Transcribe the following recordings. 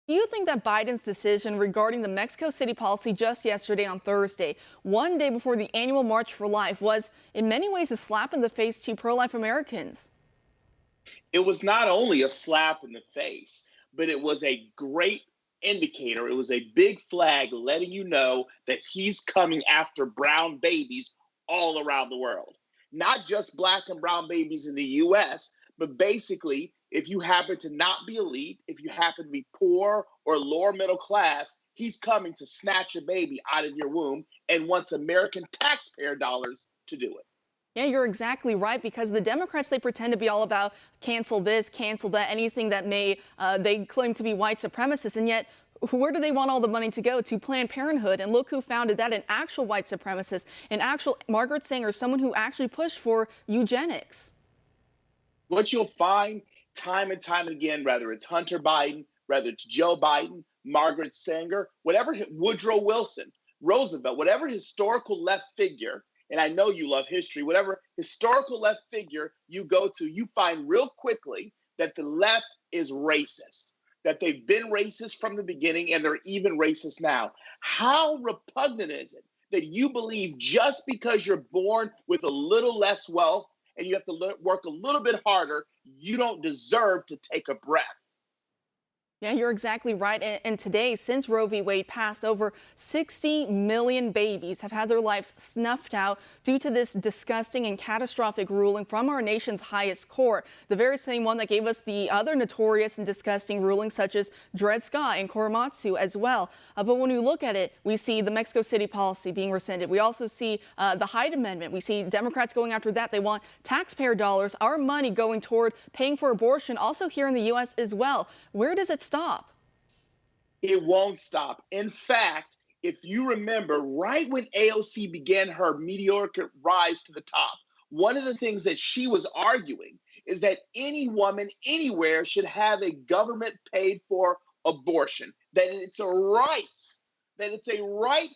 Do you think that Biden's decision regarding the Mexico City policy just yesterday on Thursday, one day before the annual March for Life, was in many ways a slap in the face to pro-life Americans? It was not only a slap in the face, but it was a great indicator. It was a big flag letting you know that he's coming after brown babies all around the world. Not just black and brown babies in the US, but basically, if you happen to not be elite, if you happen to be poor or lower middle class, he's coming to snatch a baby out of your womb and wants American taxpayer dollars to do it. Yeah, you're exactly right, because the Democrats, they pretend to be all about cancel this, cancel that, anything that may, they claim to be white supremacists, and yet where do they want all the money to go? To Planned Parenthood. And look who founded that, an actual white supremacist, an actual Margaret Sanger, someone who actually pushed for eugenics. What you'll find time and time again, whether it's Hunter Biden, whether it's Joe Biden, Margaret Sanger, whatever, Woodrow Wilson, Roosevelt, whatever historical left figure, and I know you love history, whatever historical left figure you go to, you find real quickly that the left is racist, that they've been racist from the beginning and they're even racist now. How repugnant is it that you believe just because you're born with a little less wealth and you have to work a little bit harder, you don't deserve to take a breath? Yeah, you're exactly right. And today, since Roe v. Wade passed, over 60 million babies have had their lives snuffed out due to this disgusting and catastrophic ruling from our nation's highest court, the very same one that gave us the other notorious and disgusting rulings such as Dred Scott and Korematsu as well. But when we look at it, we see the Mexico City policy being rescinded. We also see the Hyde Amendment. We see Democrats going after that. They want taxpayer dollars, our money, going toward paying for abortion, also here in the U.S. as well. Where does it stop? It won't stop. In fact, if you remember, right when AOC began her meteoric rise to the top, one of the things that she was arguing is that any woman anywhere should have a government paid for abortion, that it's a right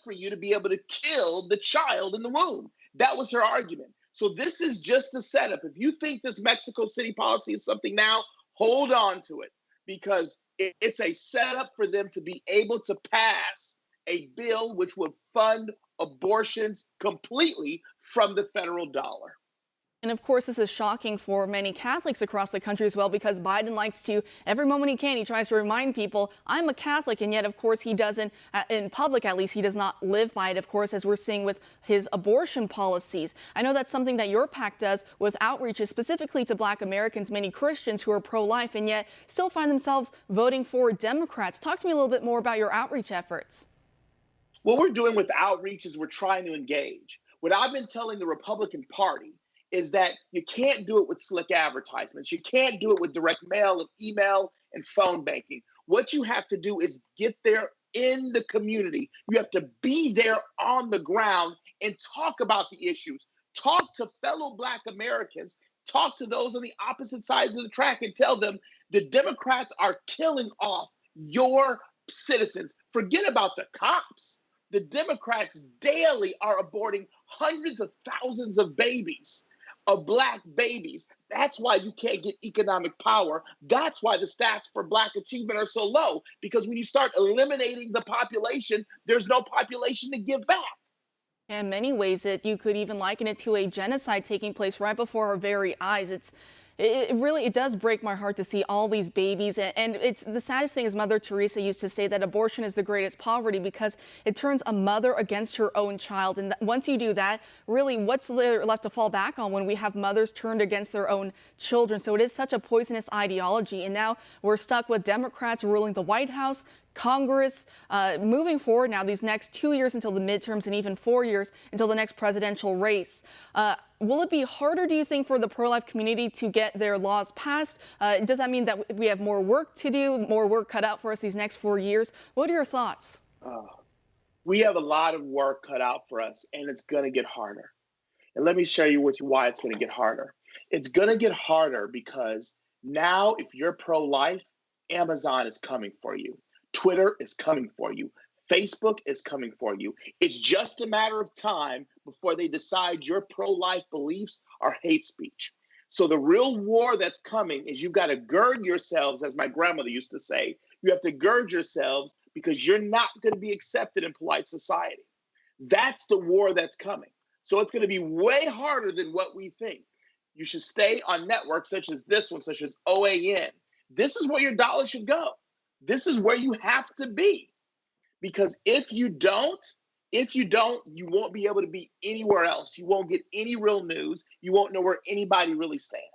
for you to be able to kill the child in the womb. That was her argument. So this is just a setup. If you think this Mexico City policy is something now, hold on to it, because it's a setup for them to be able to pass a bill which would fund abortions completely from the federal dollar. And of course, this is shocking for many Catholics across the country as well, because Biden likes to, every moment he can, he tries to remind people, I'm a Catholic, and yet, of course, he doesn't, in public at least, he does not live by it, of course, as we're seeing with his abortion policies. I know that's something that your PAC does with outreaches specifically to Black Americans, many Christians who are pro-life, and yet still find themselves voting for Democrats. Talk to me a little bit more about your outreach efforts. What we're doing with outreach is we're trying to engage. What I've been telling the Republican Party is that you can't do it with slick advertisements. You can't do it with direct mail and email and phone banking. What you have to do is get there in the community. You have to be there on the ground and talk about the issues. Talk to fellow Black Americans. Talk to those on the opposite sides of the track and tell them the Democrats are killing off your citizens. Forget about the cops. The Democrats daily are aborting hundreds of thousands of babies, of Black babies. That's why you can't get economic power. That's why the stats for Black achievement are so low, because when you start eliminating the population, there's no population to give back. In many ways, you could even liken it to a genocide taking place right before our very eyes. It does break my heart to see all these babies. And it's the saddest thing is Mother Teresa used to say that abortion is the greatest poverty, because it turns a mother against her own child. And once you do that, really, what's there left to fall back on when we have mothers turned against their own children? So it is such a poisonous ideology. And now we're stuck with Democrats ruling the White House, Congress, moving forward now these next 2 years until the midterms, and even 4 years until the next presidential race. Will it be harder, do you think, for the pro-life community to get their laws passed? Does that mean that we have more work to do, more work cut out for us these next 4 years? What are your thoughts? We have a lot of work cut out for us, and it's going to get harder. And let me share you with you why it's going to get harder. It's going to get harder because now, if you're pro-life, Amazon is coming for you. Twitter is coming for you. Facebook is coming for you. It's just a matter of time before they decide your pro-life beliefs are hate speech. So the real war that's coming is you've got to gird yourselves, as my grandmother used to say. You have to gird yourselves because you're not going to be accepted in polite society. That's the war that's coming. So it's going to be way harder than what we think. You should stay on networks such as this one, such as OAN. This is where your dollar should go. This is where you have to be. Because if you don't, you won't be able to be anywhere else. You won't get any real news. You won't know where anybody really stands.